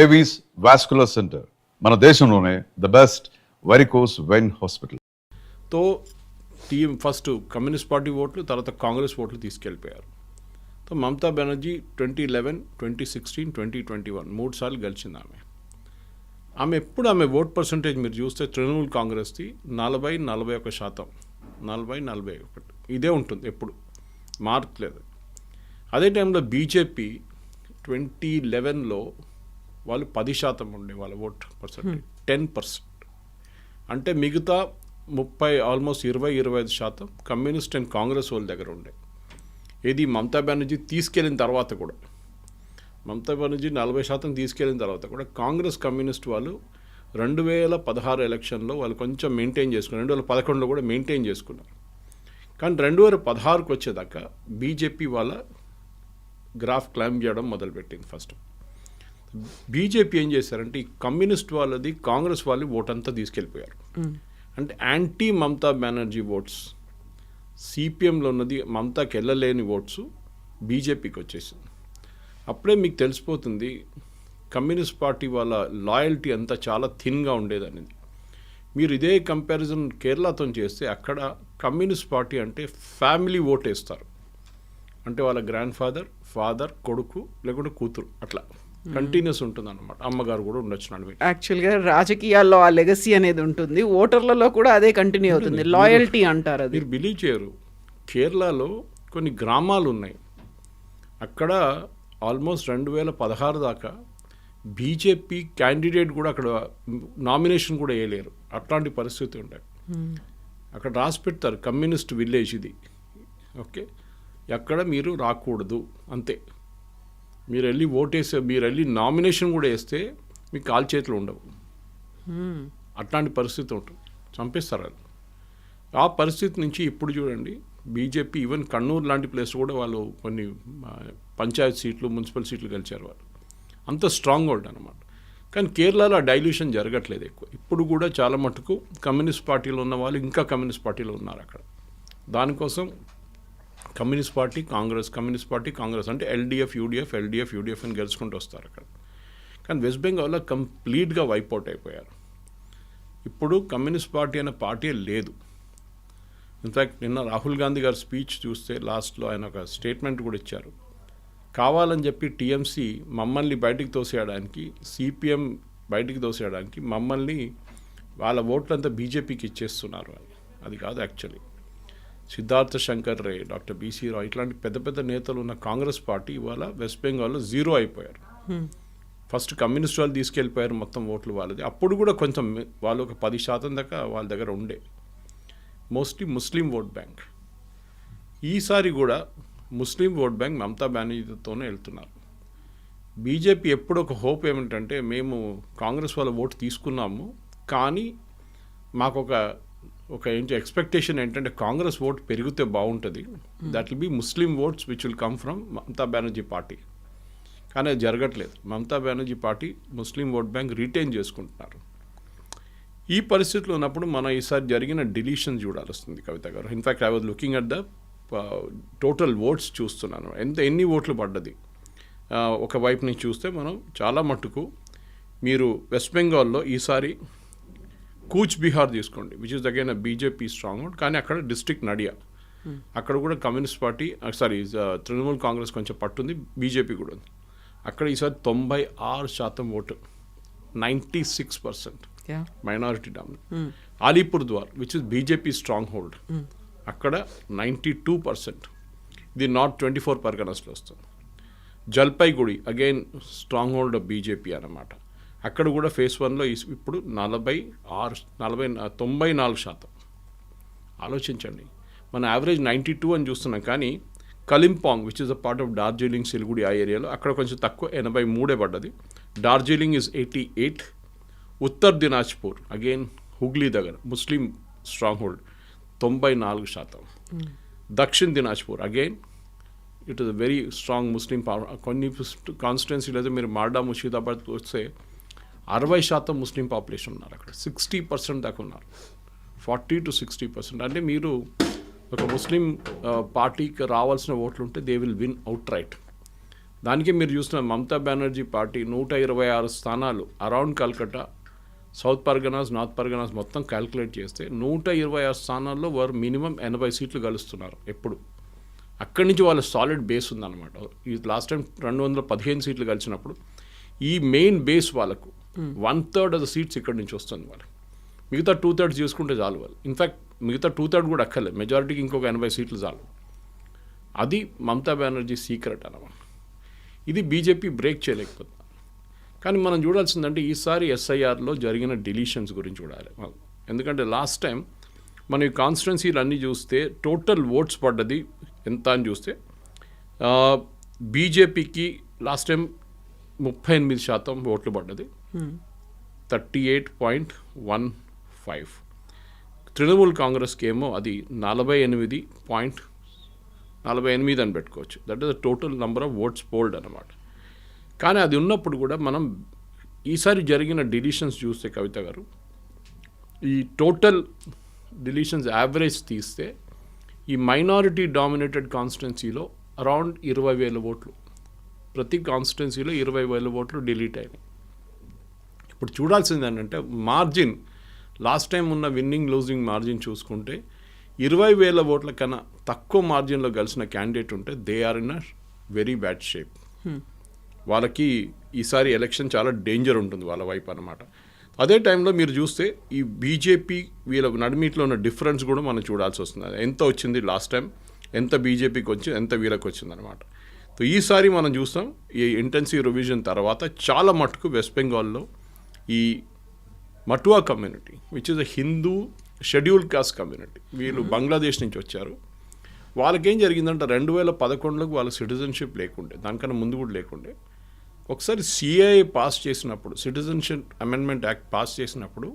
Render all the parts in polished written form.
Avis vascular centre మన దేశంలోనే the best varicose vein hospital. తో టీం ఫస్ట్ కమ్యూనిస్ట్ పార్టీ ఓట్లు, తర్వాత కాంగ్రెస్ ఓట్లు తీసుకెళ్ళిపోయారు. తో మమతా బెనర్జీ 2011, 2016, 2021 3 సార్లు గెలిచింది ఆమె ఎప్పుడు ఆమె ఓట్ పర్సంటేజ్ మీరు చూస్తే తృణమూల్ కాంగ్రెస్ది 40-41%, 40-41 ఇదే ఉంటుంది, ఎప్పుడు మార్చలేదు. అదే టైంలో బీజేపీ 2011లో వాళ్ళు 10% ఉండే వాళ్ళ ఓట్ పర్సంటేజ్, 10%. అంటే మిగతా 30 ఆల్మోస్ట్ 20-25% కమ్యూనిస్ట్ అండ్ కాంగ్రెస్ వాళ్ళ దగ్గర ఉండే. ఇది మమతా బెనర్జీ తీసుకెళ్ళిన తర్వాత కూడా, మమతా బెనర్జీ 40% తీసుకెళ్ళిన తర్వాత కూడా కాంగ్రెస్ కమ్యూనిస్ట్ వాళ్ళు 2016 ఎలక్షన్లో వాళ్ళు కొంచెం మెయింటైన్ చేసుకున్నారు, 2011లో కూడా మెయింటైన్ చేసుకున్నారు. కానీ 2016కి వచ్చేదాకా బీజేపీ వాళ్ళ గ్రాఫ్ క్లైంబ్ చేయడం మొదలుపెట్టింది. ఫస్ట్ బీజేపీ ఏం చేశారంటే ఈ కమ్యూనిస్ట్ వాళ్ళది కాంగ్రెస్ వాళ్ళు ఓట్ అంతా తీసుకెళ్ళిపోయారు. అంటే యాంటీ మమతా బెనర్జీ ఓట్స్, సిపిఎంలో ఉన్నది మమతాకి వెళ్ళలేని ఓట్స్ బీజేపీకి వచ్చేసింది. అప్పుడే మీకు తెలిసిపోతుంది కమ్యూనిస్ట్ పార్టీ వాళ్ళ లాయల్టీ అంతా చాలా థిన్గా ఉండేదనేది. మీరు ఇదే కంపారిజన్ కేరళతో చేస్తే అక్కడ కమ్యూనిస్ట్ పార్టీ అంటే ఫ్యామిలీ ఓట్ వేస్తారు. అంటే వాళ్ళ గ్రాండ్ ఫాదర్, కొడుకు లేకుంటే కూతురు, అట్లా కంటిన్యూస్ ఉంటుంది అనమాట. అమ్మగారు కూడా ఉండొచ్చు నడిపి. యాక్చువల్గా రాజకీయాల్లో ఆ లెగసీ అనేది ఉంటుంది, ఓటర్లలో కూడా అదే కంటిన్యూ అవుతుంది, లాయల్టీ అంటారు. అది మీరు బిలీవ్ చేయరు, కేరళలో కొన్ని గ్రామాలు ఉన్నాయి, అక్కడ ఆల్మోస్ట్ 2016 దాకా బీజేపీ క్యాండిడేట్ కూడా అక్కడ నామినేషన్ కూడా వేయలేరు, అట్లాంటి పరిస్థితి ఉంటాయి. అక్కడ రాసి పెడతారు కమ్యూనిస్ట్ విలేజ్ ఇది, ఓకే, ఎక్కడ మీరు రాకూడదు అంతే. మీరు వెళ్ళి ఓటేసే, మీరు వెళ్ళి నామినేషన్ కూడా వేస్తే మీకు కాలు చేతులు ఉండవు, అట్లాంటి పరిస్థితి ఉంటుంది, చంపేస్తారు వాళ్ళు. ఆ పరిస్థితి నుంచి ఇప్పుడు చూడండి బీజేపీ ఈవెన్ కണ്ണూరు లాంటి ప్లేస్ కూడా వాళ్ళు కొన్ని పంచాయత్ సీట్లు, మున్సిపల్ సీట్లు గెలిచారు వాళ్ళు, అంత స్ట్రాంగ్ హోల్డ్ అనమాట. కానీ కేరళలో డైల్యూషన్ జరగట్లేదు ఎక్కువ. ఇప్పుడు కూడా చాలా మటుకు కమ్యూనిస్ట్ పార్టీలో ఉన్న వాళ్ళు ఇంకా కమ్యూనిస్ట్ పార్టీలో ఉన్నారు అక్కడ. దానికోసం కమ్యూనిస్ట్ పార్టీ కాంగ్రెస్ అంటే ఎల్డీఎఫ్ యూడీఎఫ్ అని గెలుచుకుంటూ వస్తారు అక్కడ. కానీ వెస్ట్ బెంగాల్లో కంప్లీట్గా వైప్అవుట్ అయిపోయారు. ఇప్పుడు కమ్యూనిస్ట్ పార్టీ అనే పార్టీ లేదు. ఇన్ఫ్యాక్ట్ నిన్న రాహుల్ గాంధీ గారి స్పీచ్ చూస్తే లాస్ట్లో ఆయన ఒక స్టేట్మెంట్ కూడా ఇచ్చారు. కావాలని చెప్పి టీఎంసీ మమ్మల్ని బయటికి తోసేయడానికి, సిపిఎం బయటికి తోసేయడానికి మమ్మల్ని వాళ్ళ ఓట్లంతా బీజేపీకి ఇచ్చేస్తున్నారు వాళ్ళు. అది కాదు యాక్చువల్లీ. సిద్ధార్థ శంకర్ రే, డాక్టర్ బీసీ రావు ఇట్లాంటి పెద్ద పెద్ద నేతలు ఉన్న కాంగ్రెస్ పార్టీ ఇవాళ వెస్ట్ బెంగాల్లో 0 అయిపోయారు. ఫస్ట్ కమ్యూనిస్ట్ వాళ్ళు తీసుకెళ్ళిపోయారు మొత్తం ఓట్లు వాళ్ళది. అప్పుడు కూడా కొంచెం వాళ్ళు ఒక 10% దాకా వాళ్ళ దగ్గర ఉండే, మోస్ట్లీ ముస్లిం ఓట్ బ్యాంక్. ఈసారి కూడా ముస్లిం ఓట్ బ్యాంక్ మమతా బెనర్జీతోనే వెళ్తున్నారు. బీజేపీ ఎప్పుడు ఒక హోప్ ఏమిటంటే మేము కాంగ్రెస్ వాళ్ళ ఓటు తీసుకున్నాము, కానీ మాకు ఒక ఏంటి ఎక్స్పెక్టేషన్ ఏంటంటే కాంగ్రెస్ ఓట్ పెరిగితే బాగుంటుంది, that will be Muslim oats which will come from Mamata Banerjee party. కానీ అది జరగట్లేదు. Mamata Banerjee party Muslim vote bank retain చేసుకుంటున్నారు. ఈ పరిస్థితిలో ఉన్నప్పుడు మనం ఈసారి జరిగిన డిలీషన్ చూడాల్సింది కవిత గారు. In fact I was looking at the total votes చూస్తున్నాను, ఎన్ని ఓట్లు పడ్డది. ఒకవైపు నుంచి చూస్తే మనం చాలా మట్టుకు మీరు వెస్ట్ బెంగాల్లో ఈసారి కూచ్ బిహార్ తీసుకోండి, which is again BJP strong hold, కానీ అక్కడ డిస్ట్రిక్ట్ నడియా, అక్కడ కూడా కమ్యూనిస్ట్ పార్టీ తృణమూల్ కాంగ్రెస్ కొంచెం పట్టుంది, బీజేపీ కూడా ఉంది. అక్కడ ఈసారి 96% vote, 96% minority dominate. Alipurduar which is BJP stronghold, అక్కడ 92%. ఇది నార్త్ 24 పర్గనస్లో వస్తుంది. Jalpaiguri again stronghold of BJP అన్నమాట. అక్కడ కూడా ఫేజ్ 1లో ఇప్పుడు 94%. ఆలోచించండి, మన యావరేజ్ 92 అని చూస్తున్నాం, కానీ Kalimpong which is a part of Darjeeling, Siliguri ఆ ఏరియాలో అక్కడ కొంచెం తక్కువ, 83 పడ్డది. డార్జిలింగ్ ఇస్ 88. ఉత్తర్ దినాజ్పూర్ అగైన్ హుగ్లీ దగ్గర Muslim stronghold, 94%. Dakshin Dinajpur again it is a very strong Muslim power. కొన్ని కాన్స్టిట్యున్సీలు అయితే మీరు మాల్డా, ముషీదాబాద్ వస్తే 60% ముస్లిం పాపులేషన్ ఉన్నారు అక్కడ, 60% దాకా ఉన్నారు, 40 to 60%. అంటే మీరు ఒక ముస్లిం పార్టీకి రావాల్సిన ఓట్లు ఉంటే they will win out right. దానికే మీరు చూసిన మమతా బెనర్జీ పార్టీ 126 స్థానాలు around Calcutta, south Parganas, north Parganas మొత్తం క్యాల్కులేట్ చేస్తే 126 స్థానాల్లో వారు మినిమం 80 సీట్లు గెలుస్తున్నారు ఎప్పుడు. అక్కడి నుంచి వాళ్ళ సాలిడ్ బేస్ ఉందన్నమాట. ఈ లాస్ట్ టైం 215 సీట్లు గెలిచినప్పుడు ఈ మెయిన్ బేస్ వాళ్ళకు 1/3 ఆఫ్ ద సీట్స్ ఇక్కడి నుంచి వస్తుంది వాళ్ళకి. మిగతా 2/3 చూసుకుంటే చాలు వాళ్ళు. ఇన్ఫ్యాక్ట్ మిగతా 2/3 కూడా అక్కర్లేదు, మెజారిటీకి ఇంకొక 80 సీట్లు చాలు. అది మమతా బెనర్జీ సీక్రెట్ అన్నమాట. ఇది బీజేపీ బ్రేక్ చేయలేకపోతుంది. కానీ మనం చూడాల్సిందంటే ఈసారి ఎస్ఐఆర్లో జరిగిన డిలీషన్స్ గురించి చూడాలి. ఎందుకంటే లాస్ట్ టైం మన ఈ కాన్స్టిట్యున్సీలు అన్నీ చూస్తే టోటల్ ఓట్స్ పడ్డది ఎంత అని చూస్తే బీజేపీకి లాస్ట్ టైం 38% ఓట్లు పడ్డది, 38.15. తృణమూల్ కాంగ్రెస్కి ఏమో అది 48.48 అని పెట్టుకోవచ్చు. That is the total number of votes fold అన్నమాట. కానీ అది ఉన్నప్పుడు కూడా మనం ఈసారి జరిగిన డిలీషన్స్ చూస్తే కవిత గారు, ఈ టోటల్ డిలీషన్స్ యావరేజ్ తీస్తే ఈ మైనారిటీ డామినేటెడ్ కాన్స్టిట్యున్సీలో అరౌండ్ 20,000 ఓట్లు, ప్రతి కాన్స్టిట్యున్సీలో 20,000 ఓట్లు డిలీట్ అయినాయి. ఇప్పుడు చూడాల్సింది ఏంటంటే మార్జిన్, లాస్ట్ టైం ఉన్న విన్నింగ్ లూజింగ్ మార్జిన్ చూసుకుంటే 20,000 ఓట్ల కన్నా తక్కువ మార్జిన్లో గెలిచిన క్యాండిడేట్ ఉంటే they are in a very bad shape. వాళ్ళకి ఈసారి ఎలక్షన్ చాలా డేంజర్ ఉంటుంది వాళ్ళ వైపు అన్నమాట. అదే టైంలో మీరు చూస్తే ఈ బీజేపీ వీళ్ళ నడిమిట్లో ఉన్న డిఫరెన్స్ కూడా మనం చూడాల్సి వస్తుంది. ఎంత వచ్చింది లాస్ట్ టైం, ఎంత బీజేపీకి వచ్చి ఎంత వీళ్ళకి వచ్చింది అనమాట. సో ఈసారి మనం చూస్తాం ఈ ఇంటెన్సివ్ రివిజన్ తర్వాత చాలా మటుకు వెస్ట్ బెంగాల్లో ఈ Matua community which is a Hindu scheduled caste community, వీళ్ళు బంగ్లాదేశ్ నుంచి వచ్చారు. వాళ్ళకేం జరిగిందంటే 2011లోకి వాళ్ళ సిటిజన్షిప్ లేకుండే, దానికన్నా ముందు కూడా లేకుండే. ఒకసారి సిఏఏ పాస్ చేసినప్పుడు, సిటిజన్షిప్ అమెండ్మెంట్ యాక్ట్ పాస్ చేసినప్పుడు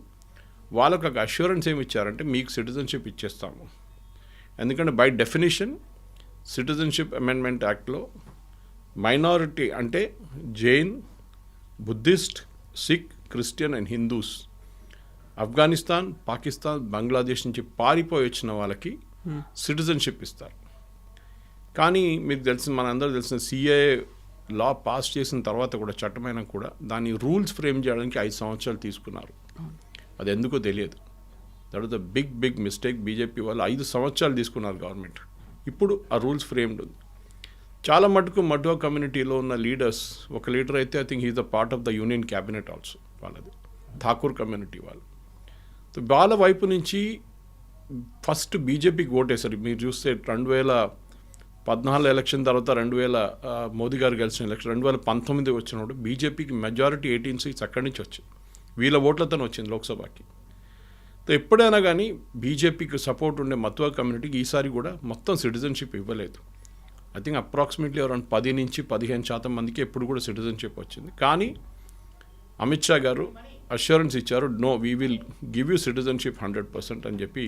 వాళ్ళకు ఒక అష్యూరెన్స్ ఏమి ఇచ్చారంటే మీకు సిటిజన్షిప్ ఇచ్చేస్తాము. ఎందుకంటే బై డెఫినేషన్ సిటిజన్షిప్ అమెండ్మెంట్ యాక్ట్లో మైనారిటీ అంటే Jain, Buddhist, Sikh, Christian and Hindus, Afghanistan, Pakistan, Bangladesh నుంచి పారిపోయి వచ్చిన వాళ్ళకి సిటిజన్షిప్ ఇస్తారు. కానీ మీకు తెలిసిన, మనందరూ తెలిసిన సిఏఏ లా పాస్ చేసిన తర్వాత కూడా, చట్టమైన కూడా దాని రూల్స్ ఫ్రేమ్ చేయడానికి 5 సంవత్సరాలు తీసుకున్నారు. అది ఎందుకో తెలియదు. That is the big mistake. BJP వాళ్ళు 5 సంవత్సరాలు తీసుకున్నారు గవర్నమెంట్. ఇప్పుడు ఆ రూల్స్ ఫ్రేమ్డ్ ఉంది. చాలా మటుకు మటువా కమ్యూనిటీలో ఉన్న లీడర్స్, ఒక లీడర్ అయితే I think he's the part of the union cabinet also, వాళ్ళది ఠాకూర్ కమ్యూనిటీ వాళ్ళు. సో వాళ్ళ వైపు నుంచి ఫస్ట్ బీజేపీకి ఓటేశారు. మీరు చూస్తే 2014 ఎలక్షన్ తర్వాత మోదీ గారు గెలిచిన ఎలక్షన్ 2019 వచ్చినప్పుడు బీజేపీకి మెజారిటీ 18 సీట్స్ అక్కడి నుంచి వచ్చాయి. వీళ్ళ ఓట్లతో వచ్చింది లోక్సభకి. సో ఎప్పుడైనా కానీ బీజేపీకి సపోర్ట్ ఉండే మతువా కమ్యూనిటీకి ఈసారి కూడా మొత్తం సిటిజన్షిప్ ఇవ్వలేదు. ఐ థింక్ అప్రాక్సిమేట్లీ అరౌండ్ 10 నుంచి 15% మందికి ఎప్పుడు కూడా సిటిజన్షిప్ వచ్చింది. కానీ అమిత్ షా గారు అష్యూరెన్స్ ఇచ్చారు, no we will give you citizenship 100% అని చెప్పి.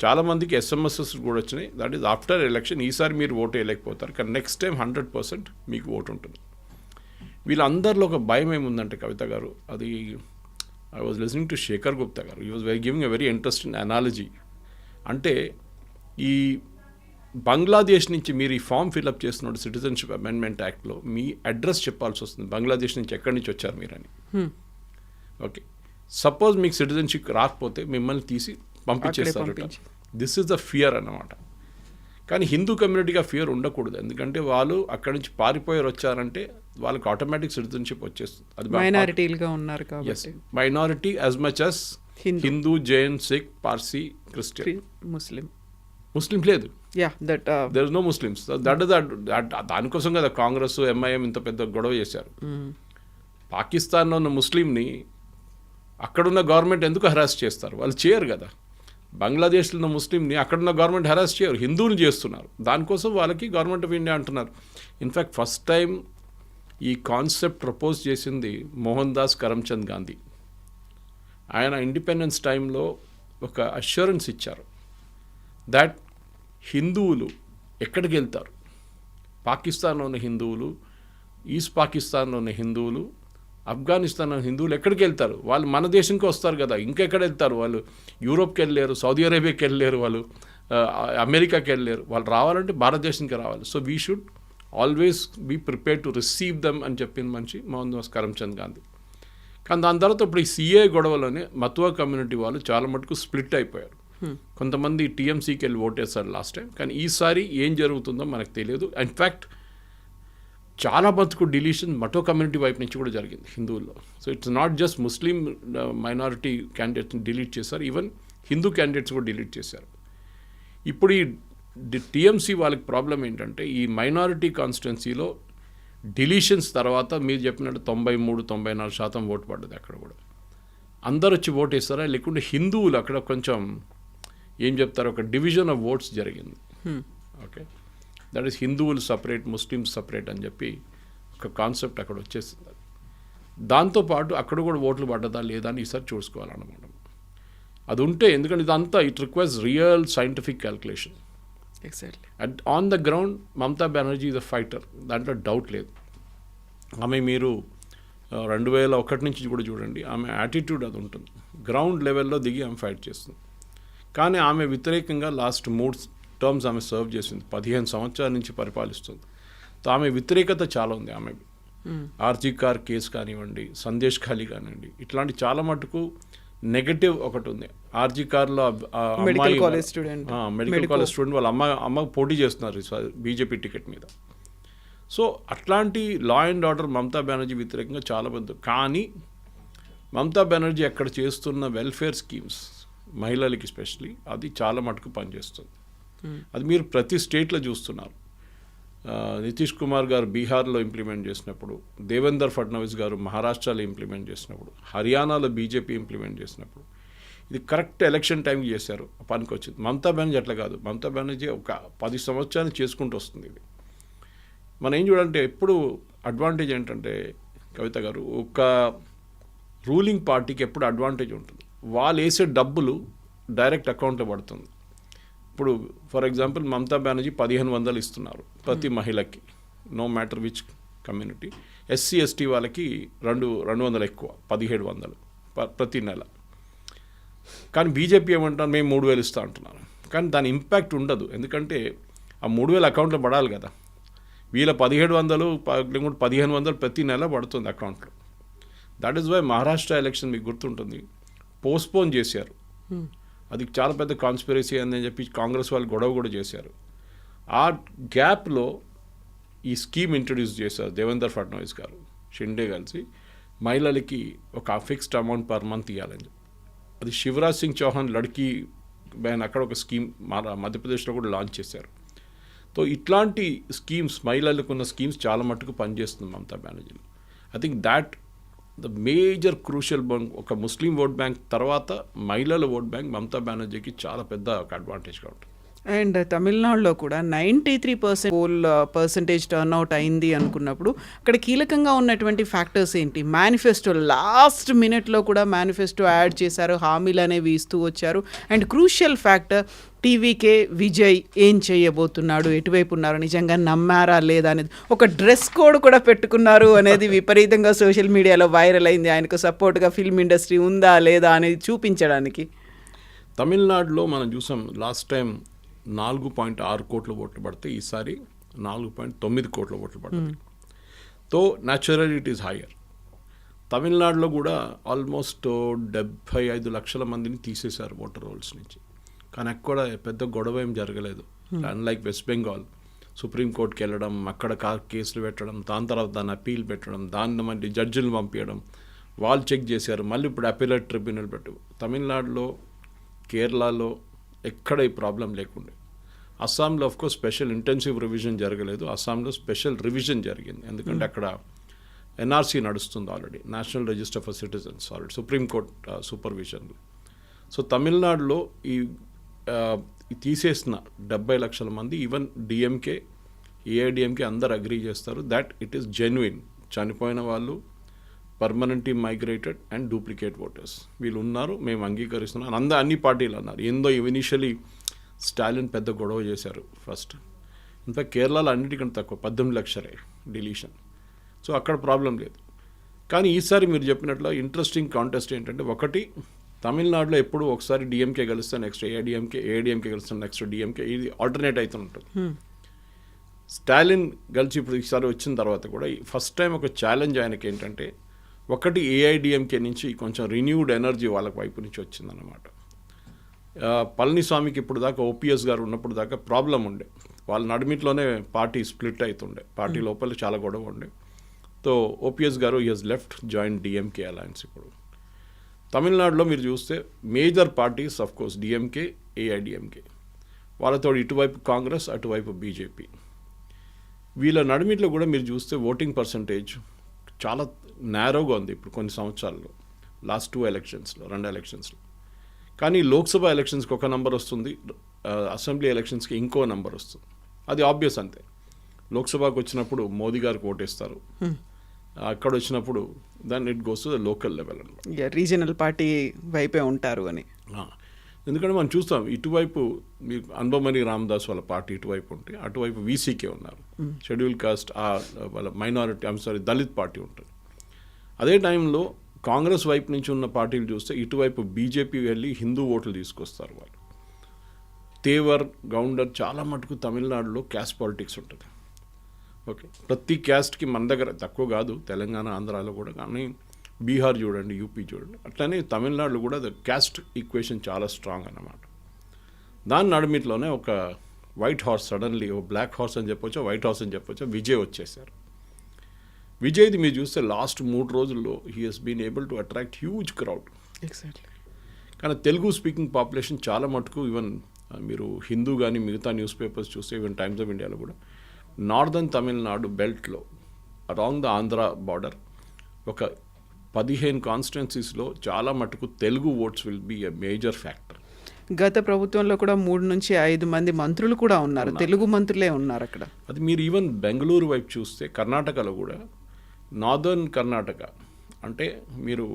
చాలామందికి ఎస్ఎంఎస్ఎస్ కూడా వచ్చినాయి. That is after election. ఈసారి మీరు ఓటు వేయలేకపోతారు, కానీ నెక్స్ట్ టైం 100% మీకు ఓటు ఉంటుంది. వీళ్ళందరిలో ఒక భయం ఏముందంటే కవిత గారు, అది I was listening to Shekhar Gupta garu, ఈ was giving a very interesting analogy. అంటే ఈ బంగ్లాదేశ్ నుంచి మీరు ఈ ఫామ్ ఫిల్అప్ చేస్తున్నప్పుడు సిటిజన్షిప్ అమెండ్మెంట్ యాక్ట్లో మీ అడ్రస్ చెప్పాల్సి వస్తుంది, బంగ్లాదేశ్ నుంచి ఎక్కడి నుంచి వచ్చారు మీరని. ఓకే, సపోజ్ మీకు సిటిజన్షిప్ రాకపోతే మిమ్మల్ని తీసి పంపించేస్తారు. దిస్ ఇస్ ద ఫియర్ అన్నమాట. కానీ హిందూ కమ్యూనిటీగా ఫియర్ ఉండకూడదు, ఎందుకంటే వాళ్ళు అక్కడి నుంచి పారిపోయారు వచ్చారంటే వాళ్ళకి ఆటోమేటిక్ సిటిజన్షిప్ వచ్చేస్తుంది. అది మైనారిటీలుగా ఉన్నారు కాబట్టి, minority as much as Hindu, Jain, Sikh, Parsi, Christian, Muslim లేదు. There is no Muslims. That is దానికోసం కదా కాంగ్రెస్, ఎంఐఎం ఇంత పెద్ద గొడవ చేశారు. పాకిస్తాన్లో ఉన్న ముస్లింని అక్కడున్న గవర్నమెంట్ ఎందుకు హెరాస్ చేస్తారు? వాళ్ళు చేయరు కదా. బంగ్లాదేశ్లో ఉన్న ముస్లింని అక్కడున్న గవర్నమెంట్ హెరాస్ చేయరు, హిందువులు చేస్తున్నారు. దానికోసం వాళ్ళకి గవర్నమెంట్ ఆఫ్ ఇండియా అంటున్నారు. ఇన్ఫ్యాక్ట్ ఫస్ట్ టైం ఈ కాన్సెప్ట్ ప్రపోజ్ చేసింది మోహన్ దాస్ కరమ్చంద్ గాంధీ. ఆయన ఇండిపెండెన్స్ టైంలో ఒక అష్యూరెన్స్ ఇచ్చారు దట్ హిందువులు ఎక్కడికి వెళ్తారు, పాకిస్తాన్లో ఉన్న హిందువులు, ఈస్ట్ పాకిస్తాన్లో ఉన్న హిందువులు, ఆఫ్ఘనిస్తాన్ హిందువులు ఎక్కడికి వెళ్తారు? వాళ్ళు మన దేశంకి వస్తారు కదా, ఇంకెక్కడ వెళ్తారు? వాళ్ళు యూరోప్కి వెళ్ళలేరు, సౌదీ అరేబియాకి వెళ్ళలేరు, వాళ్ళు అమెరికాకి వెళ్ళలేరు. వాళ్ళు రావాలంటే భారతదేశానికి రావాలి. So we should always be prepare to receive them అని చెప్పిన మనిషి మోహన్ కరమ్చంద్ గాంధీ. కానీ దాని తర్వాత ఇప్పుడు ఈ సిఏ గొడవలోనే మతువా కమ్యూనిటీ వాళ్ళు చాలా మటుకు స్ప్లిట్ అయిపోయారు. కొంతమంది టీఎంసీకి వెళ్ళి ఓటేస్తారు లాస్ట్ టైం, కానీ ఈసారి ఏం జరుగుతుందో మనకు తెలియదు. ఇన్ఫ్యాక్ట్ చాలా మటుకు డిలీషన్ మటో కమ్యూనిటీ వైపు నుంచి కూడా జరిగింది హిందువుల్లో. So it's not just Muslim minority క్యాండిడేట్స్ని డిలీట్ చేశారు, ఈవెన్ హిందూ క్యాండిడేట్స్ కూడా డిలీట్ చేశారు. ఇప్పుడు ఈ టీఎంసీ వాళ్ళకి ప్రాబ్లం ఏంటంటే ఈ మైనారిటీ కాన్స్టిట్యున్సీలో డిలీషన్స్ తర్వాత మీరు చెప్పినట్టు 93-94% ఓటు పడ్డది. అక్కడ కూడా అందరు వచ్చి ఓటు వేస్తారా, లేకుంటే హిందువులు అక్కడ కొంచెం ఏం చెప్తారు, ఒక డివిజన్ ఆఫ్ ఓట్స్ జరిగింది. ఓకే, దట్ ఈస్ హిందువులు సపరేట్, ముస్లిమ్స్ సపరేట్ అని చెప్పి ఒక కాన్సెప్ట్ అక్కడ వచ్చేస్తుంది. దాంతోపాటు అక్కడ కూడా ఓట్లు పడ్డదా లేదా అని ఈసారి చూసుకోవాలన్నమాట. అది ఉంటే, ఎందుకంటే ఇదంతా it requires real scientific calculation. Exactly. And on the ground Mamata Banerjee is a fighter, దాంట్లో డౌట్ లేదు. ఆమె మీరు 2001 నుంచి కూడా చూడండి, ఆమె యాటిట్యూడ్ అది ఉంటుంది. గ్రౌండ్ లెవెల్లో దిగి ఆమె ఫైట్ చేస్తుంది. కానీ ఆమె వ్యతిరేకంగా లాస్ట్ 3 టర్మ్స్ ఆమె సర్వ్ చేసింది, 15 సంవత్సరాల నుంచి పరిపాలిస్తుంది. సో ఆమె వ్యతిరేకత చాలా ఉంది. ఆమె ఆర్జీ కార్ కేసు కానివ్వండి, సందేశ్ ఖాళీ కానివ్వండి, ఇట్లాంటి చాలా మటుకు నెగటివ్ ఒకటి ఉంది. ఆర్జీ కార్లో మెడికల్ కాలేజ్ స్టూడెంట్ వాళ్ళ అమ్మ పోటీ చేస్తున్నారు బీజేపీ టికెట్ మీద. సో అట్లాంటి law and order Mamata Banerjee వ్యతిరేకంగా చాలా మంది. కానీ మమతా బెనర్జీ అక్కడ చేస్తున్న వెల్ఫేర్ స్కీమ్స్ మహిళలకి స్పెషలీ అది చాలా మటుకు పనిచేస్తుంది. అది మీరు ప్రతి స్టేట్లో చూస్తున్నారు. నితీష్ కుమార్ గారు బీహార్లో ఇంప్లిమెంట్ చేసినప్పుడు, దేవేందర్ ఫడ్నవీస్ గారు మహారాష్ట్రలో ఇంప్లిమెంట్ చేసినప్పుడు, హర్యానాలో బీజేపీ ఇంప్లిమెంట్ చేసినప్పుడు, ఇది కరెక్ట్ ఎలక్షన్ టైంకి చేశారు, పనికి వచ్చింది. మమతా బెనర్జీ అట్లా కాదు. మమతా బెనర్జీ ఒక 10 సంవత్సరాలు చేసుకుంటూ వస్తుంది. ఇది మనం ఏం చూడాలంటే ఎప్పుడు అడ్వాంటేజ్ ఏంటంటే కవిత గారు, ఒక రూలింగ్ పార్టీకి ఎప్పుడు అడ్వాంటేజ్ ఉంటుంది, వాళ్ళు వేసే డబ్బులు డైరెక్ట్ అకౌంట్లో పడుతుంది. ఇప్పుడు ఫర్ ఎగ్జాంపుల్ మమతా బెనర్జీ 1500 ఇస్తున్నారు ప్రతి మహిళకి, no matter which community. SC ST వాళ్ళకి 200 ఎక్కువ, 1700 ప్రతి నెల. కానీ బీజేపీ ఏమంటారు, మేము 3000 ఇస్తా అంటున్నారు. కానీ దాని ఇంపాక్ట్ ఉండదు, ఎందుకంటే ఆ 3000 అకౌంట్లో పడాలి కదా. వీళ్ళ 1700 లేకుంటే 1500 ప్రతి నెల పడుతుంది అకౌంట్లో. That is why Maharashtra election మీకు గుర్తుంటుంది, పోస్ట్పోన్ చేశారు. అది చాలా పెద్ద కాన్స్పిరసీ అని చెప్పి కాంగ్రెస్ వాళ్ళు గొడవ కూడా చేశారు. ఆ గ్యాప్లో ఈ స్కీమ్ ఇంట్రడ్యూస్ చేశారు దేవేందర్ ఫడ్నవీస్ గారు, షిండే కలిసి, మహిళలకి ఒక ఫిక్స్డ్ అమౌంట్ పర్ మంత్ ఇవ్వాలని. అది శివరాజ్ సింగ్ చౌహాన్ లడ్కీ బ్యాన్ అక్కడ ఒక స్కీమ్ మధ్యప్రదేశ్లో కూడా లాంచ్ చేశారు. సో ఇట్లాంటి స్కీమ్స్, మహిళలకు ఉన్న స్కీమ్స్ చాలా మట్టుకు పనిచేస్తుంది మమతా బెనర్జీలో. I think that the major crucial bank, ఒక ముస్లిం ఓట్ బ్యాంక్ తర్వాత మహిళల ఓట్ బ్యాంక్ మమతా బెనర్జీకి చాలా పెద్ద ఒక అడ్వాంటేజ్గా ఉంటుంది. అండ్ తమిళనాడులో కూడా 93% పోల్ పర్సంటేజ్ టర్న్అవుట్ అయింది అనుకున్నప్పుడు అక్కడ కీలకంగా ఉన్నటువంటి ఫ్యాక్టర్స్ ఏంటి? మేనిఫెస్టో లాస్ట్ మినిట్లో కూడా మేనిఫెస్టో యాడ్ చేశారు, హామీలు అనేవి ఇస్తూ వచ్చారు. And crucial factor TVK Vijay ఏం చేయబోతున్నాడు, ఎటువైపు ఉన్నారు, నిజంగా నమ్మారా లేదా అనేది. ఒక డ్రెస్ కోడ్ కూడా పెట్టుకున్నారు అనేది విపరీతంగా సోషల్ మీడియాలో వైరల్ అయింది. ఆయనకు సపోర్ట్గా ఫిల్మ్ ఇండస్ట్రీ ఉందా లేదా అనేది చూపించడానికి. తమిళనాడులో మనం చూసాం లాస్ట్ టైం 4.6 కోట్ల ఓట్లు పడితే ఈసారి 4.9 కోట్ల ఓట్లు పడుతుంది. తో న్యాచురల్ ఇట్ ఈస్ హయ్యర్. తమిళనాడులో కూడా ఆల్మోస్ట్ 75 లక్షల మందిని తీసేశారు ఓటర్ రోల్స్ నుంచి. కానీ అక్కడ పెద్ద గొడవ ఏం జరగలేదు. అన్లైక్ వెస్ట్ బెంగాల్, సుప్రీంకోర్టుకి వెళ్ళడం, అక్కడ కేసులు పెట్టడం, దాని తర్వాత దాన్ని అప్పీల్ పెట్టడం, దాన్ని మళ్ళీ జడ్జిలు పంపించడం, వాళ్ళు చెక్ చేశారు, మళ్ళీ ఇప్పుడు అప్పీలేట్ ట్రిబ్యునల్ పెట్టు. తమిళనాడులో, కేరళలో ఎక్కడ ఈ ప్రాబ్లం లేకుండే. అస్సాంలో ఆఫ్కోర్స్ స్పెషల్ ఇంటెన్సివ్ రివిజన్ జరగలేదు, అస్సాంలో స్పెషల్ రివిజన్ జరిగింది. ఎందుకంటే అక్కడ ఎన్ఆర్సీ నడుస్తుంది already, national register for citizens, already supreme court సూపర్విజన్లో. సో తమిళనాడులో ఈ తీసేసిన 70 లక్షల మంది, ఈవెన్ డిఎంకే, ఏఐడిఎంకే అందరు అగ్రీ చేస్తారు దట్ ఇట్ ఈస్ జెన్యున్. చనిపోయిన వాళ్ళు permanently migrated and duplicate voters వీళ్ళు ఉన్నారు, మేము అంగీకరిస్తున్నాం. అన్ని పార్టీలు అన్నారు. ఏందో ఇనిషియలీ స్టాలిన్ పెద్ద గొడవ చేశారు ఫస్ట్. ఇన్ఫాక్ట్ కేరళలో అన్నిటికంటే తక్కువ 18 లక్షలే డిలీషన్. సో అక్కడ ప్రాబ్లం లేదు. కానీ ఈసారి మీరు చెప్పినట్లు ఇంట్రెస్టింగ్ కాంటెస్ట్ ఏంటంటే, ఒకటి తమిళనాడులో ఎప్పుడు ఒకసారి డిఎంకే గెలుస్తే నెక్స్ట్ ఏఐడిఎంకే గెలుస్తే నెక్స్ట్ డిఎంకే, ఇది ఆల్టర్నేట్ అవుతూ ఉంటుంది. స్టాలిన్ గెలిచి ఇప్పుడు ఈసారి వచ్చిన తర్వాత కూడా ఫస్ట్ టైం ఒక ఛాలెంజ్ ఆయనకి ఏంటంటే ఒకటి ఏఐడిఎంకే నుంచి కొంచెం రిన్యూడ్ ఎనర్జీ వాళ్ళకి వైపు నుంచి వచ్చిందన్నమాట. పళనిస్వామికి ఇప్పుడు దాకా ఓపీఎస్ గారు ఉన్నప్పుడు దాకా ప్రాబ్లం ఉండే, వాళ్ళ నడిమిట్లోనే పార్టీ స్ప్లిట్ అవుతుండే, పార్టీ లోపల చాలా గొడవ ఉండే. So OPS garu he has left join DMK alliance. ఇప్పుడు తమిళనాడులో మీరు చూస్తే major parties of course DMK, AIADMK, వాళ్ళతో ఇటువైపు కాంగ్రెస్, అటువైపు బీజేపీ. వీళ్ళ నడిమిట్లో కూడా మీరు చూస్తే ఓటింగ్ పర్సంటేజ్ చాలా నేరోగా ఉంది ఇప్పుడు కొన్ని సంవత్సరాల్లో, లాస్ట్ 2 ఎలక్షన్స్లో. కానీ లోక్సభ ఎలక్షన్స్కి ఒక నంబర్ వస్తుంది, అసెంబ్లీ ఎలక్షన్స్కి ఇంకో నంబర్ వస్తుంది. అది ఆబ్వియస్ అంతే. లోక్సభకు వచ్చినప్పుడు మోదీ గారికి ఓటేస్తారు, అక్కడ వచ్చినప్పుడు దాన్ని it goes to the local level అనమాట. రీజనల్ పార్టీ వైపే ఉంటారు అని. ఎందుకంటే మనం చూస్తాం ఇటువైపు మీకు అన్బమణి రామదాస్ వాళ్ళ పార్టీ ఇటువైపు ఉంటే, అటువైపు వీసీకే ఉన్నారు, షెడ్యూల్ కాస్ట్ వాళ్ళ మైనారిటీ దళిత్ పార్టీ ఉంటుంది. అదే టైంలో కాంగ్రెస్ వైపు నుంచి ఉన్న పార్టీలు చూస్తే ఇటువైపు బీజేపీ వెళ్ళి హిందూ ఓట్లు తీసుకొస్తారు వాళ్ళు. తేవర్, గౌండర్ చాలా మటుకు తమిళనాడులో క్యాస్ట్ పాలిటిక్స్ ఉంటుంది. ఓకే, ప్రతి క్యాస్ట్కి మన దగ్గర తక్కువ కాదు, తెలంగాణ, ఆంధ్రాలో కూడా, కానీ బీహార్ చూడండి, యూపీ చూడండి, అట్లనే తమిళనాడులో కూడా క్యాస్ట్ ఈక్వేషన్ చాలా స్ట్రాంగ్ అన్నమాట. దాని నడిమిట్లోనే ఒక వైట్ హార్స్ సడన్లీ, ఓ బ్లాక్ హార్స్ అని చెప్పొచ్చా, వైట్ హార్స్ అని చెప్పొచ్చా, విజయ్ వచ్చేసారు. విజయ్ది మీరు చూస్తే లాస్ట్ 3 రోజుల్లో he has been able to attract huge crowd. Exactly. కానీ తెలుగు స్పీకింగ్ పాపులేషన్ చాలా మటుకు, ఈవెన్ మీరు హిందూ కానీ మిగతా న్యూస్ పేపర్స్ చూస్తే, ఈవెన్ టైమ్స్ ఆఫ్ ఇండియాలో కూడా నార్దర్న్ తమిళనాడు బెల్ట్లో అరాంగ్ ద ఆంధ్ర బార్డర్ ఒక 15 కాన్స్టిట్యున్సీస్లో చాలా మటుకు Telugu votes will be a major factor. గత ప్రభుత్వంలో కూడా 3 నుంచి 5 మంది మంత్రులు కూడా ఉన్నారు, తెలుగు మంత్రులే ఉన్నారు అక్కడ. అది మీరు ఈవెన్ బెంగళూరు వైపు చూస్తే, కర్ణాటకలో కూడా నార్దర్న్ కర్ణాటక అంటే మీరు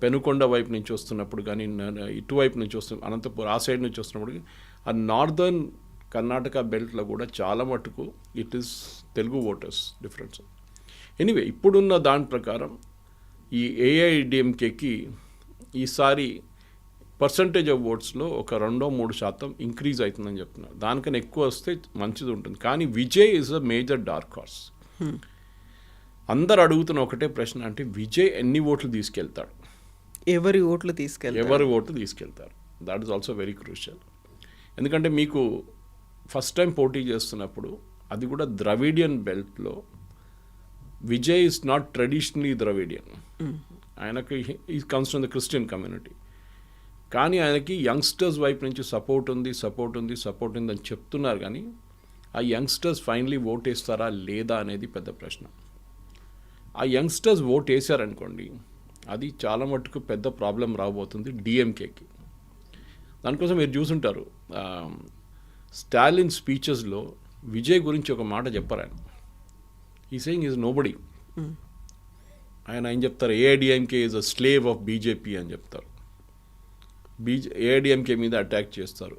పెనుకొండ వైపు నుంచి వస్తున్నప్పుడు కానీ, ఇటువైపు నుంచి అనంతపురం ఆ సైడ్ నుంచి వస్తున్నప్పుడు, ఆ నార్దర్న్ కర్ణాటక బెల్ట్లో కూడా చాలా మటుకు it is Telugu voters difference. Anyway, ఇప్పుడున్న దాని ప్రకారం ఈ ఏఐడిఎంకేకి ఈసారి పర్సంటేజ్ ఆఫ్ ఓట్స్లో ఒక 2-3% ఇంక్రీజ్ అవుతుందని చెప్తున్నారు. దానికన్నా ఎక్కువ వస్తే మంచిది ఉంటుంది. కానీ Vijay is a major dark horse. అందరు అడుగుతున్న ఒకటే ప్రశ్న, అంటే విజయ్ ఎన్ని ఓట్లు తీసుకెళ్తాడు, ఎవరి ఓట్లు తీసుకెళ్తారు. That is also very crucial. ఎందుకంటే మీకు ఫస్ట్ టైం పోటీ చేస్తున్నప్పుడు, అది కూడా ద్రవిడియన్ బెల్ట్లో, Vijay is not traditionally Dravidian. ఆయనకి he comes from the Christian community. కానీ ఆయనకి యంగ్స్టర్స్ వైపు నుంచి సపోర్ట్ ఉంది అని చెప్తున్నారు. కానీ ఆ యంగ్స్టర్స్ ఫైనలీ ఓట్ వేస్తారా లేదా అనేది పెద్ద ప్రశ్న. ఆ యంగ్స్టర్స్ ఓట్ వేసారనుకోండి, అది చాలా మటుకు పెద్ద ప్రాబ్లం రాబోతుంది డిఎంకేకి. దానికోసం మీరు చూసుంటారు, స్టాలిన్ స్పీచెస్లో విజయ్ గురించి ఒక మాట చెప్పారు ఆయన. ఈ సేయింగ్ ఈజ్ నోబడీ. ఆయన ఏం చెప్తారు, AIADMK is a slave of BJP అని చెప్తారు. ఏఐడిఎంకే మీద అటాక్ చేస్తారు.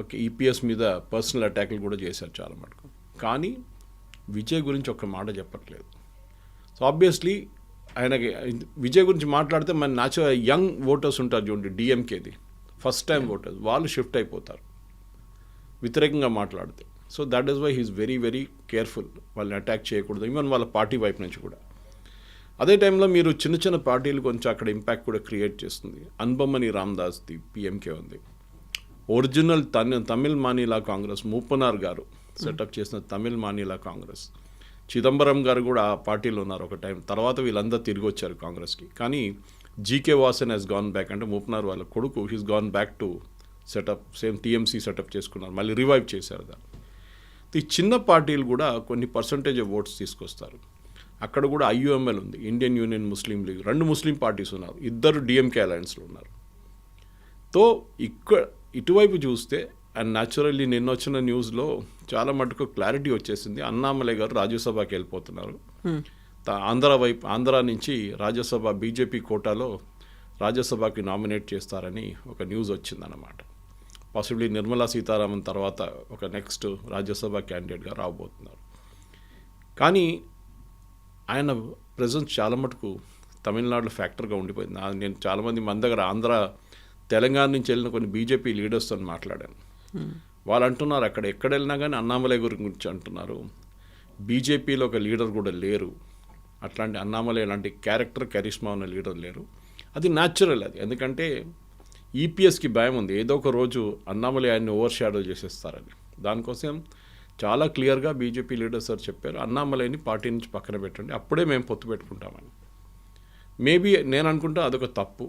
ఓకే, ఈపీఎస్ మీద పర్సనల్ అటాక్లు కూడా చేశారు చాలా మటుకు. కానీ విజయ్ గురించి ఒక మాట చెప్పట్లేదు. సో ఆబ్వియస్లీ ఆయనకి విజయ్ గురించి మాట్లాడితే మన న్యాచురల్ యంగ్ ఓటర్స్ ఉంటారు చూడండి, డిఎంకేది ఫస్ట్ టైం ఓటర్స్, వాళ్ళు షిఫ్ట్ అయిపోతారు వ్యతిరేకంగా మాట్లాడితే. So that is why he's very very careful, వాళ్ళని అటాక్ చేయకూడదు, ఈవెన్ వాళ్ళ పార్టీ వైపు నుంచి కూడా. అదే టైంలో మీరు చిన్న చిన్న పార్టీలు కొంచెం అక్కడ ఇంపాక్ట్ కూడా క్రియేట్ చేస్తుంది. అన్బమణి రామదాస్ది పిఎంకే ఉంది, ఒరిజినల్ తమిళ్ మానిలా కాంగ్రెస్, మూపనార్ గారు సెటప్ చేసిన తమిళ్ మానిలా కాంగ్రెస్. చిదంబరం గారు కూడా ఆ పార్టీలో ఉన్నారు ఒక టైం, తర్వాత వీళ్ళందరూ తిరిగి వచ్చారు కాంగ్రెస్కి. కానీ GK Vasan has gone back, అంటే మూపనార్ వాళ్ళ కొడుకు, he's gone back to setup same TMC setup చేసుకున్నారు, మళ్ళీ రివైవ్ చేశారు దాన్ని. ఈ చిన్న పార్టీలు కూడా కొన్ని పర్సంటేజ్ ఆఫ్ ఓట్స్ తీసుకొస్తారు. అక్కడ కూడా ఐయుఎంఎల్ ఉంది, ఇండియన్ యూనియన్ ముస్లిం లీగ్, 2 ముస్లిం పార్టీస్ ఉన్నారు, 2 డిఎంకే అలయన్స్లో ఉన్నారు. తో ఇటువైపు చూస్తే, అండ్ న్యాచురల్లీ నిన్న వచ్చిన న్యూస్లో చాలా మటుకు క్లారిటీ వచ్చేసింది, అన్నామలై గారు రాజ్యసభకి వెళ్ళిపోతున్నారు. ఆంధ్ర నుంచి రాజ్యసభ బీజేపీ కోటాలో రాజ్యసభకి నామినేట్ చేస్తారని ఒక న్యూస్ వచ్చిందన్నమాట. పాసిబ్లీ నిర్మలా సీతారామన్ తర్వాత ఒక నెక్స్ట్ రాజ్యసభ క్యాండిడేట్గా రాబోతున్నారు. కానీ ఆయన ప్రెజెన్స్ చాలా మటుకు తమిళనాడులో ఫ్యాక్టర్గా ఉండిపోయింది. నేను చాలామంది మన దగ్గర ఆంధ్ర తెలంగాణ నుంచి వెళ్ళిన కొన్ని బీజేపీ లీడర్స్తో మాట్లాడాను. వాళ్ళు అంటున్నారు అక్కడ ఎక్కడ వెళ్ళినా కానీ అన్నామలై గురించి అంటున్నారు. బీజేపీలో ఒక లీడర్ కూడా లేరు, అట్లాంటి అన్నామలై లాంటి క్యారెక్టర్ కరిష్మా ఉన్న లీడర్ లేరు. అది న్యాచురల్, అది ఎందుకంటే ఈపీఎస్కి భయం ఉంది, ఏదో ఒక రోజు అన్నామలై ఆయన్ని ఓవర్ షాడో చేసేస్తారని. దానికోసం చాలా క్లియర్గా బీజేపీ లీడర్ సార్ చెప్పారు, అన్నామలైని పార్టీ నుంచి పక్కన పెట్టండి, అప్పుడే మేము పొత్తు పెట్టుకుంటామని. మేబీ నేను అనుకుంటా అదొక తప్పు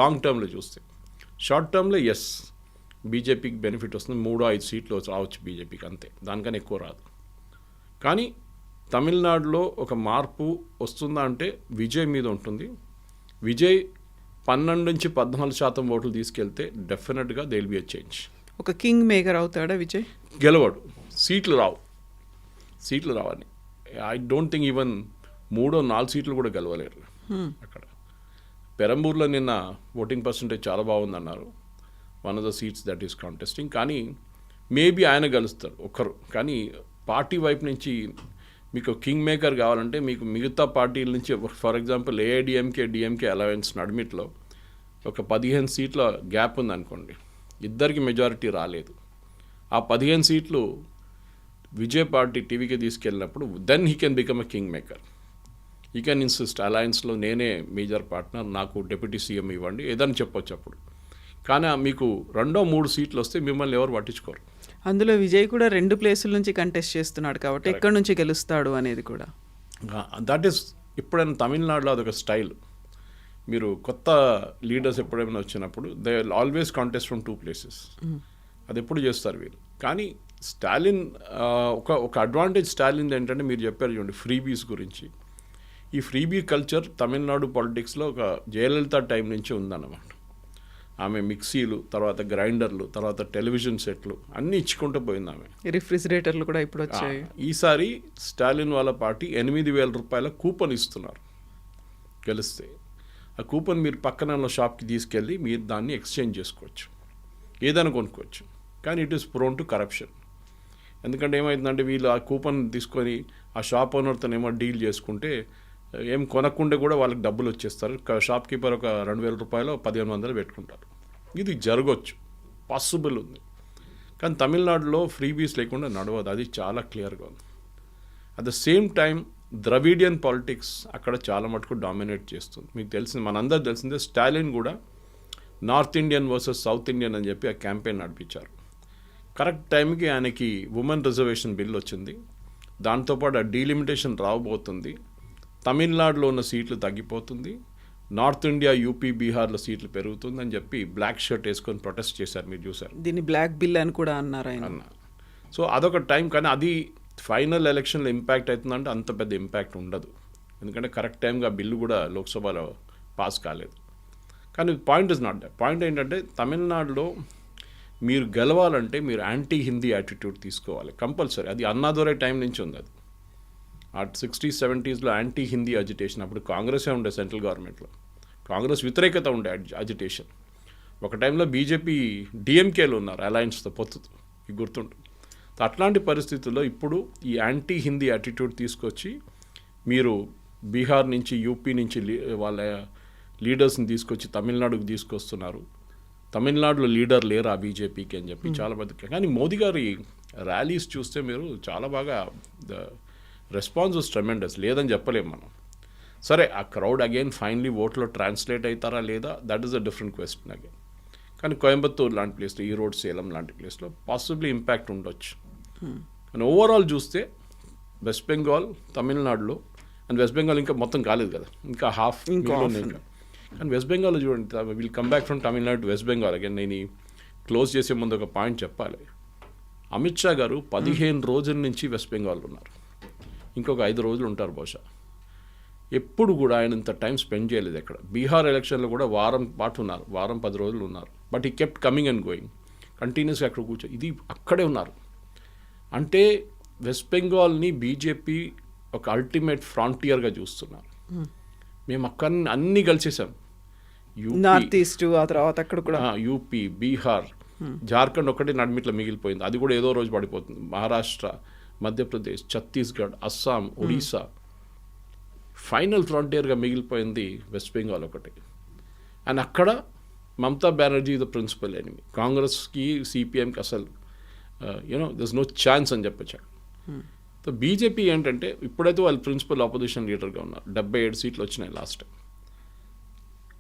లాంగ్ టర్మ్లో చూస్తే. షార్ట్ టర్మ్లో ఎస్ బీజేపీకి బెనిఫిట్ వస్తుంది, 3-5 సీట్లు రావచ్చు బీజేపీకి, అంతే, దానికన్నా ఎక్కువ రాదు. కానీ తమిళనాడులో ఒక మార్పు వస్తుందా అంటే విజయ్ మీద ఉంటుంది. విజయ్ 12-14% ఓట్లు తీసుకెళ్తే డెఫినెట్గా they will be a change. ఒక కింగ్ మేకర్ అవుతాడా విజయ్? గెలవాడు, సీట్లు రావని. ఐ డోంట్ థింక్ ఈవెన్ 3-4 సీట్లు కూడా గెలవలేరు అక్కడ. పెరంబూర్లో నిన్న ఓటింగ్ పర్సంటేజ్ చాలా బాగుందన్నారు, one of the seats that is contesting. కానీ మేబీ ఆయన గెలుస్తారు ఒక్కరు. కానీ పార్టీ వైపు నుంచి మీకు కింగ్ మేకర్ కావాలంటే మీకు మిగతా పార్టీల నుంచి, for example AIADMK DMK alliance నడిమిట్లో ఒక 15 సీట్ల గ్యాప్ ఉందనుకోండి, ఇద్దరికి మెజారిటీ రాలేదు. ఆ 15 సీట్లు విజయ్ పార్టీ టీవీకి తీసుకెళ్ళినప్పుడు then he can become a king maker. He can insist అలయన్స్లో నేనే మేజర్ పార్ట్నర్, నాకు డిప్యూటీ సీఎం ఇవ్వండి ఏదని చెప్పొచ్చు అప్పుడు. కానీ మీకు 2-3 సీట్లు వస్తే మిమ్మల్ని ఎవరు పట్టించుకోరు. అందులో విజయ్ కూడా 2 ప్లేసుల నుంచి కంటెస్ట్ చేస్తున్నాడు కాబట్టి ఎక్కడి నుంచి గెలుస్తాడు అనేది కూడా దట్ ఈస్ ఇప్పుడైనా తమిళనాడులో అదొక స్టైల్. మీరు కొత్త లీడర్స్ ఎప్పుడైనా వచ్చినప్పుడు they always contest from 2 places. అది ఎప్పుడు చేస్తారు వీళ్ళు. కానీ స్టాలిన్ ఒక అడ్వాంటేజ్ స్టాలిన్ ఏంటంటే మీరు చెప్పారు చూడండి ఫ్రీబీస్ గురించి. ఈ ఫ్రీబీ కల్చర్ తమిళనాడు పాలిటిక్స్లో ఒక జయలలిత టైం నుంచి ఉందన్నమాట. ఆమె మిక్సీలు, తర్వాత గ్రైండర్లు, తర్వాత టెలివిజన్ సెట్లు అన్నీ ఇచ్చుకుంటూ పోయింది ఆమె. రిఫ్రిజిరేటర్లు కూడా ఇప్పుడు వచ్చాయి. ఈసారి స్టాలిన్ వాళ్ళ పార్టీ 8,000 రూపాయల కూపన్ ఇస్తున్నారు గెలిస్తే. ఆ కూపన్ మీరు పక్కన ఉన్న షాప్కి తీసుకెళ్ళి మీరు దాన్ని ఎక్స్చేంజ్ చేసుకోవచ్చు, ఏదైనా కొనుక్కోవచ్చు. కానీ it is prone to corruption. ఎందుకంటే ఏమైందంటే వీళ్ళు ఆ కూపన్ తీసుకొని ఆ షాప్ ఓనర్తో ఏమో డీల్ చేసుకుంటే ఏం కొనకుండా కూడా వాళ్ళకి డబ్బులు వచ్చేస్తారు. షాప్ కీపర్ ఒక 2,000 రూపాయలు 1,500 పెట్టుకుంటారు. ఇది జరగవచ్చు, పాసిబుల్ ఉంది. కానీ తమిళనాడులో ఫ్రీబీస్ లేకుండా నడవదు, అది చాలా క్లియర్గా ఉంది. At the same time Dravidian politics అక్కడ చాలా మటుకు డామినేట్ చేస్తుంది. మీకు తెలిసింది, మనందరూ తెలిసిందే, స్టాలిన్ కూడా north Indian versus south Indian అని చెప్పి ఆ క్యాంపెయిన్ నడిపించారు. కరెక్ట్ టైంకి ఆయనకి ఉమెన్ రిజర్వేషన్ బిల్ వచ్చింది, దాంతోపాటు ఆ డీలిమిటేషన్ రాబోతుంది, తమిళనాడులో ఉన్న సీట్లు తగ్గిపోతుంది, నార్త్ ఇండియా యూపీ బీహార్లో సీట్లు పెరుగుతుందని చెప్పి బ్లాక్ షర్ట్ వేసుకొని ప్రొటెస్ట్ చేశారు, మీరు చూశారు. దీన్ని బ్లాక్ బిల్ అని కూడా అన్నారు ఆయన. సో అదొక టైం. కానీ అది ఫైనల్ ఎలక్షన్లో ఇంపాక్ట్ అవుతుందంటే అంత పెద్ద ఇంపాక్ట్ ఉండదు, ఎందుకంటే కరెక్ట్ టైంగా బిల్లు కూడా లోక్సభలో పాస్ కాలేదు. కానీ point is not that. Point ఏంటంటే తమిళనాడులో మీరు గెలవాలంటే మీరు యాంటీ హిందీ యాటిట్యూడ్ తీసుకోవాలి కంపల్సరీ. అది అన్నాదొరై టైం నుంచి ఉంది. అది ఆ 60s, 70sలో యాంటీ హిందీ అజిటేషన్. అప్పుడు కాంగ్రెసే ఉండే సెంట్రల్ గవర్నమెంట్లో, కాంగ్రెస్ వ్యతిరేకత ఉండే అజిటేషన్. ఒక టైంలో బీజేపీ డిఎంకేలు ఉన్నారు అలయన్స్తో పొత్తుతో, ఇది గుర్తుంటుంది. అట్లాంటి పరిస్థితుల్లో ఇప్పుడు ఈ యాంటీ హిందీ యాటిట్యూడ్ తీసుకొచ్చి మీరు బీహార్ నుంచి యూపీ నుంచి వాళ్ళ లీడర్స్ని తీసుకొచ్చి తమిళనాడుకు తీసుకొస్తున్నారు. తమిళనాడులో లీడర్ లేరు ఆ బీజేపీకి అని చెప్పి చాలా పెద్ద. కానీ మోదీ గారి ర్యాలీస్ చూస్తే మీరు చాలా బాగా రెస్పాన్స్ వాస్ ట్రెమెండస్, లేదని చెప్పలేము మనం. సరే ఆ క్రౌడ్ అగైన్ ఫైనలీ ఓట్లో ట్రాన్స్లేట్ అవుతారా లేదా, that is a different question again. కానీ కోయంబత్తూర్ లాంటి ప్లేస్లో, ఈరోడ్, సేలం లాంటి ప్లేస్లో పాసిబ్లీ ఇంపాక్ట్ ఉండొచ్చు. కానీ ఓవరాల్ చూస్తే వెస్ట్ బెంగాల్, తమిళనాడులో, అండ్ వెస్ట్ బెంగాల్ ఇంకా మొత్తం కాలేదు కదా, ఇంకా హాఫ్. కానీ వెస్ట్ బెంగాల్లో చూడండి, will come back from Tamil Nadu to west Bengal again. నేను క్లోజ్ చేసే ముందు ఒక పాయింట్ చెప్పాలి. అమిత్ షా గారు 15 రోజుల నుంచి వెస్ట్ బెంగాల్లో ఉన్నారు, ఇంకొక 5 రోజులు ఉంటారు బహుశా. ఎప్పుడు కూడా ఆయన ఇంత టైం స్పెండ్ చేయలేదు ఎక్కడ. బీహార్ ఎలక్షన్లో కూడా వారం పాటు ఉన్నారు, వారం 10 రోజులు ఉన్నారు. బట్ ఈ కెప్ట్ కమింగ్ అండ్ గోయింగ్ కంటిన్యూస్గా అక్కడ ఇది అక్కడే ఉన్నారు. అంటే వెస్ట్ బెంగాల్ని బీజేపీ ఒక అల్టిమేట్ ఫ్రాంటియర్గా చూస్తున్నారు. మేము అక్కడ అన్నీ కలిసేసాం, నార్త్ ఈస్ట్, ఆ తర్వాత అక్కడ కూడా యూపీ, బీహార్, జార్ఖండ్ ఒకటే నడిమిట్లో మిగిలిపోయింది, అది కూడా ఏదో రోజు పడిపోతుంది. మహారాష్ట్ర, మధ్యప్రదేశ్, ఛత్తీస్గఢ్, అస్సాం, ఒడిశా, ఫైనల్ ఫ్రాంటియర్గా మిగిలిపోయింది వెస్ట్ బెంగాల్ ఒకటి. అండ్ అక్కడ Mamata Banerjee the principal enemy. కాంగ్రెస్కి, సిపిఎంకి అసలు దిస్ నో ఛాన్స్ అని చెప్పొచ్చు. సో బీజేపీ ఏంటంటే ఇప్పుడైతే వాళ్ళు ప్రిన్సిపల్ ఆపోజిషన్ లీడర్గా ఉన్నారు, 77 సీట్లు వచ్చినాయి లాస్ట్ టైం.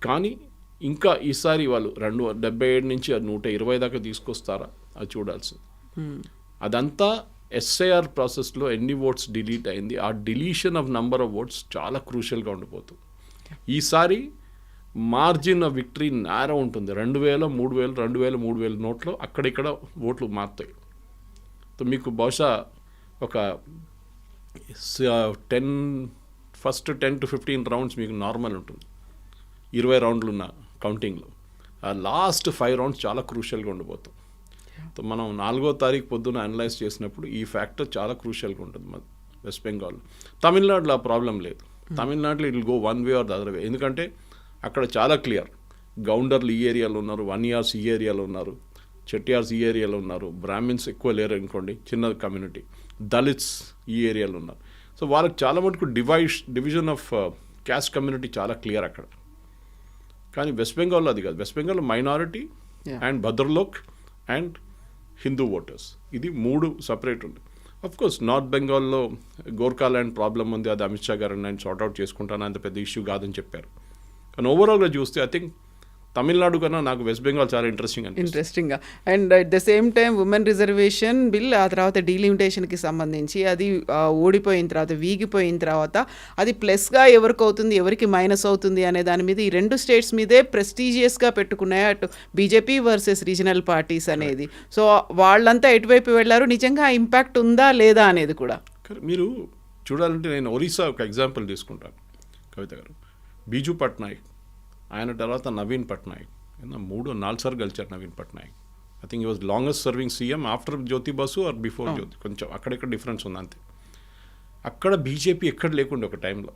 కానీ ఇంకా ఈసారి వాళ్ళు 77 నుంచి 120 దాకా తీసుకొస్తారా అది చూడాల్సింది. అదంతా ఎస్ఐఆర్ ప్రాసెస్లో ఎన్ని ఓట్స్ డిలీట్ అయింది, ఆ deletion of number of votes చాలా క్రూషియల్గా ఉండిపోతుంది. ఈసారి మార్జిన్ ఆఫ్ విక్టరీ నేరో ఉంటుంది. 2000, 3000, 2000, 3000 నోట్లో అక్కడిక్కడ ఓట్లు మారుతాయి. సో మీకు బహుశా ఒక 10 to 15 రౌండ్స్ మీకు నార్మల్ ఉంటుంది, 20 రౌండ్లు ఉన్న కౌంటింగ్లో. ఆ లాస్ట్ 5 రౌండ్స్ చాలా క్రూషియల్గా ఉండిపోతాం. సో మనం 4వ తారీఖు పొద్దున అనలైజ్ చేసినప్పుడు ఈ ఫ్యాక్టర్ చాలా క్రూషియల్గా ఉంటుంది మన వెస్ట్ బెంగాల్. తమిళనాడులో ఆ ప్రాబ్లం లేదు. తమిళనాడులో it will go one way or the other way. ఎందుకంటే అక్కడ చాలా క్లియర్, గౌండర్లు ఈ ఏరియాలో ఉన్నారు, వన్యార్స్ ఈ ఏరియాలో ఉన్నారు, చెట్టియార్స్ ఈ ఏరియాలో ఉన్నారు, బ్రాహ్మిన్స్ ఎక్కువ లేరు అనుకోండి, చిన్న కమ్యూనిటీ, దళిత్స్ ఈ ఏరియాలో ఉన్నారు. సో వాళ్ళకి చాలా మటుకు డివిజన్ ఆఫ్ క్యాస్ట్ కమ్యూనిటీ చాలా క్లియర్ అక్కడ. కానీ వెస్ట్ బెంగాల్లో అది కాదు. వెస్ట్ బెంగాల్లో minority and Bhadralok and Hindu voters, ఇది 3 సపరేట్ ఉంది. కోర్స్ నార్త్ బెంగాల్లో గోర్ఖాల్యాండ్ ప్రాబ్లం ఉంది, అది అమిత్ షా గారు నేను సార్ట్అవుట్ చేసుకుంటాను, అంత పెద్ద ఇష్యూ కాదని చెప్పారు. కానీ ఓవరాల్గా చూస్తే ఐ థింక్ తమిళనాడు కన్నా నాకు వెస్ట్ బెంగాల్ చాలా ఇంట్రెస్టింగ్గా. And at the same time women reservation bill, ఆ తర్వాత డీలిమిటేషన్కి సంబంధించి అది ఓడిపోయిన తర్వాత, వీగిపోయిన తర్వాత అది ప్లస్గా ఎవరికి అవుతుంది, ఎవరికి మైనస్ అవుతుంది అనే దాని మీద ఈ 2 స్టేట్స్ మీదే ప్రెస్టీజియస్గా పెట్టుకున్నాయి అటు బీజేపీ వర్సెస్ రీజనల్ పార్టీస్ అనేది. సో వాళ్ళంతా ఎటువైపు వెళ్ళారు, నిజంగా ఆ ఇంపాక్ట్ ఉందా లేదా అనేది కూడా మీరు చూడాలంటే నేను ఒరిస్సా ఒక ఎగ్జాంపుల్ తీసుకుంటాను. కవిత గారు, బీజు పట్నాయక్, ఆయన తర్వాత నవీన్ పట్నాయక్, 3-4 సార్లు గెలిచారు Naveen Patnaik. I think he was longest serving CM after Jyoti Basu or before Jyoti. కొంచెం అక్కడెక్కడ డిఫరెన్స్ ఉంది అంతే. అక్కడ బీజేపీ ఎక్కడ లేకుండా ఒక టైంలో